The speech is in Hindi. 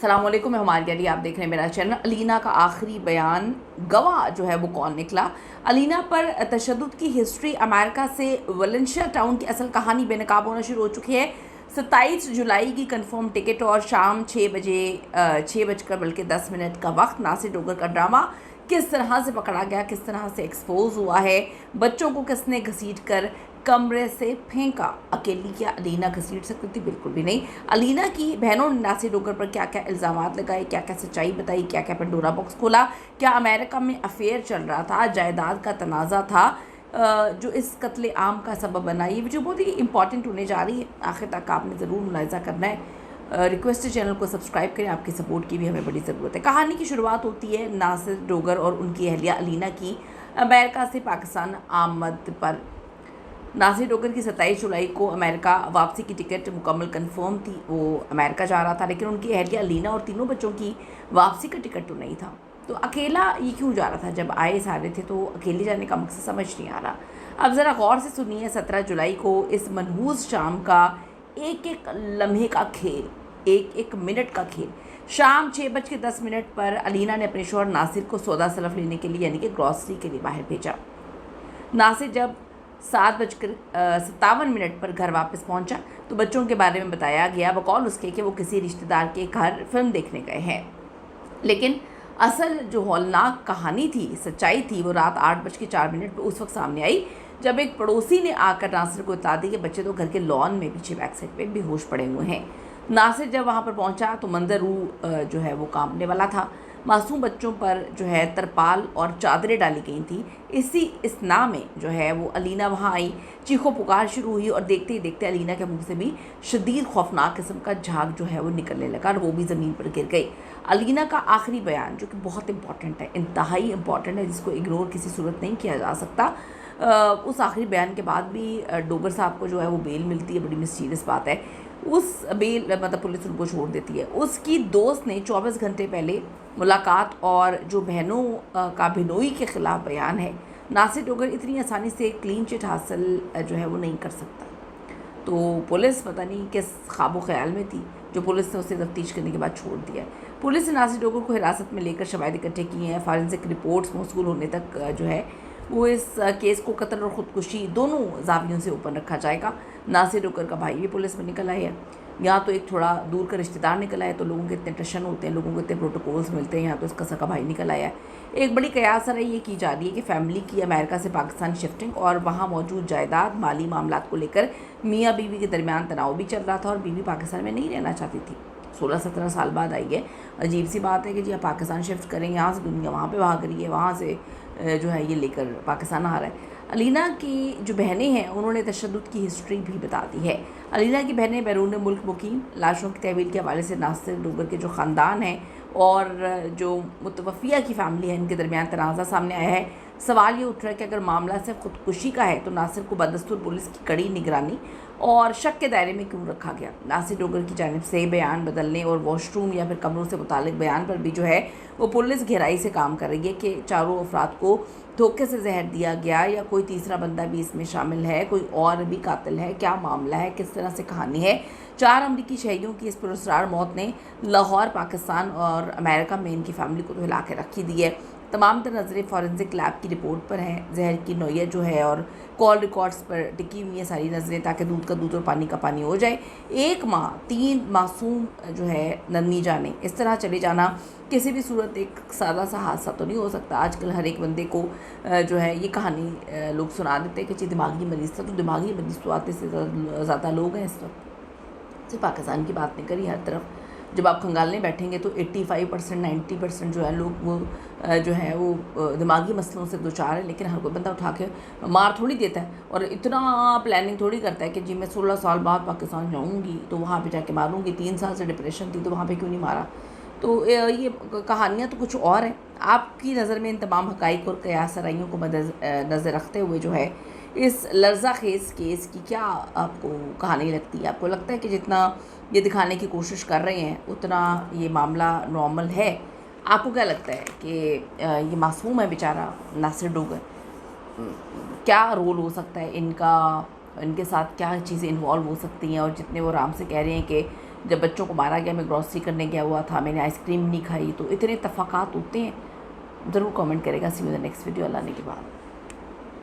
अस्सलामुअलैकुम, मैं हमारे यारी आप देख रहे हैं मेरा चैनल। अलीना का आखिरी बयान, गवाह जो है वो कौन निकला, अलीना पर तशद्दुद की हिस्ट्री, अमेरिका से वलेंशिया टाउन की असल कहानी बेनकाब होना शुरू हो चुकी है। 27 जुलाई की कंफर्म टिकट और शाम 6 बजकर 10 मिनट का वक्त। नासिर डोगर का ड्रामा किस तरह से पकड़ा गया, किस तरह से एक्सपोज हुआ है, बच्चों को किसने घसीट कर कमरे से फेंका। अकेली क्या अलीना घसीट सकती थी? बिल्कुल भी नहीं। अलीना की बहनों ने नासिर डोगर पर क्या क्या इल्ज़ामात लगाए, क्या क्या सच्चाई बताई, क्या क्या पंडोरा बॉक्स खोला। क्या अमेरिका में अफेयर चल रहा था, जायदाद का तनाज़ा था जो इस कत्ले आम का सबब बना। ये वीडियो बहुत ही इंपॉर्टेंट होने जा रही है, आखिर तक आपने ज़रूर मुलाहिज़ा करना है। रिक्वेस्ट है चैनल को सब्सक्राइब करें, आपकी सपोर्ट की भी हमें बड़ी ज़रूरत है। कहानी की शुरुआत होती है नासिर डोगर और उनकी अहलिया अलीना की अमेरिका से पाकिस्तान आमद पर। नासिर डोगर की 27 जुलाई को अमेरिका वापसी की टिकट मुकम्मल कंफर्म थी, वो अमेरिका जा रहा था, लेकिन उनकी अहलिया अलीना और तीनों बच्चों की वापसी का टिकट तो नहीं था। तो अकेला ये क्यों जा रहा था? जब आए सारे थे तो अकेले जाने का मकसद समझ नहीं आ रहा। अब ज़रा गौर से सुनिए। 17 जुलाई को इस मनहूस शाम का एक एक लम्हे का खेल, एक एक मिनट का खेल। शाम 6 बज के 10 मिनट पर अलीना ने अपने शौहर नासिर को सौदा सलफ लेने के लिए, यानी कि ग्रॉसरी के लिए बाहर भेजा। नासिर जब 7 बजकर 57 मिनट पर घर वापस पहुंचा तो बच्चों के बारे में बताया गया, बकौल उसके कि वो किसी रिश्तेदार के घर फिल्म देखने गए हैं। लेकिन असल जो हौलनाक कहानी थी, सच्चाई थी, वो रात 8 बज के 4 मिनट पर उस वक्त सामने आई जब एक पड़ोसी ने आकर नासिर को इत्तला दी कि बच्चे तो घर के लॉन में पीछे बैक साइड पे बेहोश पड़े हुए हैं। नासिर जब वहाँ पर पहुँचा तो मंजर जो है वो कांपने वाला था। मासूम बच्चों पर जो है तरपाल और चादरें डाली गई थी। इसी इस्ना में जो है वो अलीना वहाँ आई, चीखों पुकार शुरू हुई और देखते ही देखते अलीना के मुंह से भी शदीद खौफनाक किस्म का झाग जो है वो निकलने लगा और वो भी ज़मीन पर गिर गई। अलीना का आखिरी बयान जो कि बहुत इंपॉर्टेंट है, इंतहाई इंपॉर्टेंट है, जिसको इग्नोर किसी सूरत नहीं किया जा सकता। उस आखिरी बयान के बाद भी डोगर साहब को जो है वो बेल मिलती है, बड़ी मिस्टीरियस बात है। उस बेल मतलब पुलिस उनको छोड़ देती है। उसकी दोस्त ने 24 घंटे पहले मुलाकात और जो बहनों का बिनोई के ख़िलाफ़ बयान है, नासिर डोगर इतनी आसानी से क्लीन चिट हासिल जो है वो नहीं कर सकता। तो पुलिस पता नहीं किस ख्वाबो ख्याल में थी जो पुलिस ने उसे तफ्तीश करने के बाद छोड़ दिया। पुलिस ने नासिर डोगर को हिरासत में लेकर शवाहिद इकट्ठे किए हैं। फॉरेंसिक रिपोर्ट्स मौसूल होने तक जो है वो इस केस को कत्ल और ख़ुदकुशी दोनों जावियों से ओपन रखा जाएगा। नासिर डोगर का भाई भी पुलिस में निकल आया है, यहाँ तो एक थोड़ा दूर का रिश्तेदार निकल आया, तो लोगों के इतने टशन होते हैं, लोगों को इतने प्रोटोकॉल्स मिलते हैं, यहाँ तो इसका सका भाई निकल आया है। एक बड़ी कयास रही ये की जा रही है कि फ़ैमिली की अमेरिका से पाकिस्तान शिफ्टिंग और वहाँ मौजूद जायदाद माली मामलात को लेकर मियाँ बीवी के दरमियान तनाव भी चल रहा था और बीवी पाकिस्तान में नहीं रहना चाहती थी। 16-17 साल बाद आई है। अजीब सी बात है कि जी आप पाकिस्तान शिफ्ट करें, यहाँ से दुनिया वहाँ पे भाग रही है, वहाँ से जो है ये लेकर पाकिस्तान आ रहा है। अलीना की जो बहनें हैं उन्होंने तशद्दुद की हिस्ट्री भी बता दी है। अलीना की बहनें बैरून मुल्क मुकीम, लाशों की तहवील के हवाले से नासिर डोगर के जो ख़ानदान हैं और जो मुतवफ़िया की फ़ैमिली है, इनके दरमियान तनाज़ा सामने आया है। सवाल ये उठ रहा है कि अगर मामला सिर्फ ख़ुदकुशी का है तो नासिर को बदस्तूर पुलिस की कड़ी निगरानी और शक के दायरे में क्यों रखा गया। नासिर डोगर की जानिब से बयान बदलने और वॉशरूम या फिर कमरों से मुतालिक बयान पर भी जो है वो पुलिस गहराई से काम कर रही है कि चारों अफराद को धोखे से जहर दिया गया या कोई तीसरा बंदा भी इसमें शामिल है, कोई और भी कातिल है, क्या मामला है, किस तरह से कहानी है। 4 अमरीकी शहीदों की इस पुरस्कार मौत ने लाहौर, पाकिस्तान और अमेरिका में इनकी फैमिली को तो हिला के रखी दी है। तमाम तर नज़रें फॉरेंसिक लैब की रिपोर्ट पर हैं, जहर की नौयत जो है और कॉल रिकॉर्ड्स पर टिकी हुई है सारी नज़रें, ताकि दूध का दूध और पानी का पानी हो जाए। 1 माह 3 मासूम जो है नन्ही जाने इस तरह चले जाना किसी भी सूरत एक सादा सा हादसा तो नहीं हो सकता। आजकल हर एक बंदे को जो है ये कहानी लोग सुना देते हैं कि जी दिमागी मरीज़ था, तो दिमागी मरीज़ तो आते से ज़्यादा लोग हैं इस वक्त। सिर्फ पाकिस्तान की बात नहीं करी, हर तरफ जब आप खंगालने बैठेंगे तो 85% 90% जो है लोग वो जो है वो दिमागी मसलों से दुचार है। लेकिन हर कोई बंदा उठा के मार थोड़ी देता है और इतना प्लानिंग थोड़ी करता है कि जी मैं 16 साल बाद पाकिस्तान जाऊँगी तो वहाँ पे जाके मारूँगी, 3 साल से डिप्रेशन थी तो वहाँ पे क्यों नहीं मारा। तो ये कहानियाँ तो कुछ और हैं। आपकी नज़र में इन तमाम हक़ाइक़ और क़यास आराइयों को नज़र रखते हुए जो है इस लर्ज़ा खेज़ केस की क्या आपको कहानी लगती है? आपको लगता है कि जितना ये दिखाने की कोशिश कर रहे हैं उतना ये मामला नॉर्मल है? आपको क्या लगता है कि ये मासूम है बेचारा नासिर डोगर, क्या रोल हो सकता है इनका, इनके साथ क्या चीज़ें इन्वॉल्व हो सकती हैं? और जितने वो आराम से कह रहे हैं कि जब बच्चों को मारा गया, मैं ग्रॉसरी करने गया हुआ था, मैंने आइसक्रीम नहीं खाई। तो इतने तफाकात होते हैं। ज़रूर कमेंट करेगा। See you in the next video. Allah ने के बाद।